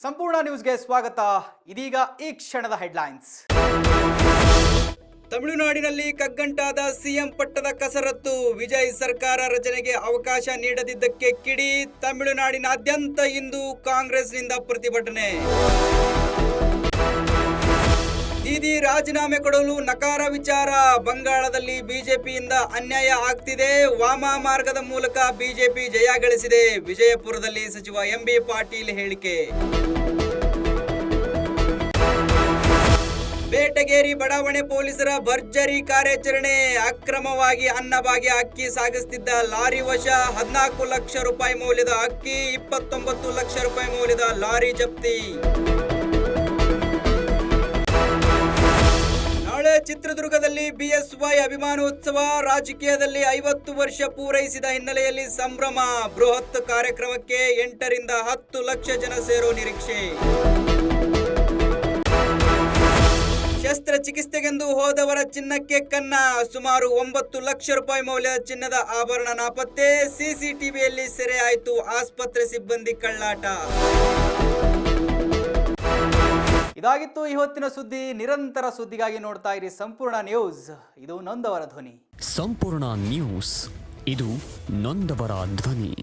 ಸಂಪೂರ್ಣ ನ್ಯೂಸ್ಗೆ ಸ್ವಾಗತ. ಇದೀಗ ಈ ಕ್ಷಣದ ಹೆಡ್ಲೈನ್ಸ್. ತಮಿಳುನಾಡಿನಲ್ಲಿ ಕಗ್ಗಂಟಾದ ಸಿಎಂ ಪಟ್ಟದ ಕಸರತ್ತು. ವಿಜಯ್ ಸರ್ಕಾರ ರಚನೆಗೆ ಅವಕಾಶ ನೀಡದಿದ್ದಕ್ಕೆ ಕಿಡಿ. ತಮಿಳುನಾಡಿನಾದ್ಯಂತ ಇಂದು ಕಾಂಗ್ರೆಸ್ನಿಂದ ಪ್ರತಿಭಟನೆ. ದೀದಿ ರಾಜೀನಾಮೆ ಕೊಡಲು ನಕಾರ ವಿಚಾರ. ಬಂಗಾಳದಲ್ಲಿ ಬಿಜೆಪಿಯಿಂದ ಅನ್ಯಾಯ ಆಗ್ತಿದೆ. ವಾಮ ಮಾರ್ಗದ ಮೂಲಕ ಬಿಜೆಪಿ ಜಯ ಗಳಿಸಿದೆ. ವಿಜಯಪುರದಲ್ಲಿ ಸಚಿವ ಎಂಬಿ ಪಾಟೀಲ್ ಹೇಳಿಕೆ. ಬೇಟಗೇರಿ ಬಡಾವಣೆ ಪೊಲೀಸರ ಭರ್ಜರಿ ಕಾರ್ಯಾಚರಣೆ. ಅಕ್ರಮವಾಗಿ ಅನ್ನಭಾಗ್ಯ ಅಕ್ಕಿ ಸಾಗಿಸುತ್ತಿದ್ದ ಲಾರಿ ವಶ. 14 ಲಕ್ಷ ರೂಪಾಯಿ ಮೌಲ್ಯದ ಅಕ್ಕಿ, 29 ಲಕ್ಷ ರೂಪಾಯಿ ಮೌಲ್ಯದ ಲಾರಿ ಜಪ್ತಿ. ನಾಳೆ ಚಿತ್ರದುರ್ಗದಲ್ಲಿ ಬಿಎಸ್ವೈ ಅಭಿಮಾನೋತ್ಸವ. ರಾಜಕೀಯದಲ್ಲಿ 50 ವರ್ಷ ಪೂರೈಸಿದ ಹಿನ್ನೆಲೆಯಲ್ಲಿ ಸಂಭ್ರಮ. ಬೃಹತ್ ಕಾರ್ಯಕ್ರಮಕ್ಕೆ 8 ರಿಂದ 10 ಲಕ್ಷ ಜನ ಸೇರೋ ನಿರೀಕ್ಷೆ. ಶಸ್ತ್ರಚಿಕಿತ್ಸೆಗೆಂದು ಹೋದವರ ಚಿನ್ನಕ್ಕೆ ಕನ್ನ. ಸುಮಾರು 9 ಲಕ್ಷ ರೂಪಾಯಿ ಮೌಲ್ಯದ ಚಿನ್ನದ ಆಭರಣ ನಾಪತ್ತೆ. ಸಿಸಿಟಿವಿಯಲ್ಲಿ ಸೆರೆ ಆಯಿತು ಆಸ್ಪತ್ರೆ ಸಿಬ್ಬಂದಿ ಕಳ್ಳಾಟ. ಇದಾಗಿತ್ತು ಇವತ್ತಿನ ಸುದ್ದಿ. ನಿರಂತರ ಸುದ್ದಿಗಾಗಿ ನೋಡ್ತಾ ಇರಿ ಸಂಪೂರ್ಣ ನ್ಯೂಸ್. ಇದು ನೊಂದವರ ಧ್ವನಿ. ಸಂಪೂರ್ಣ ನ್ಯೂಸ್, ಇದು ನೊಂದವರ ಧ್ವನಿ.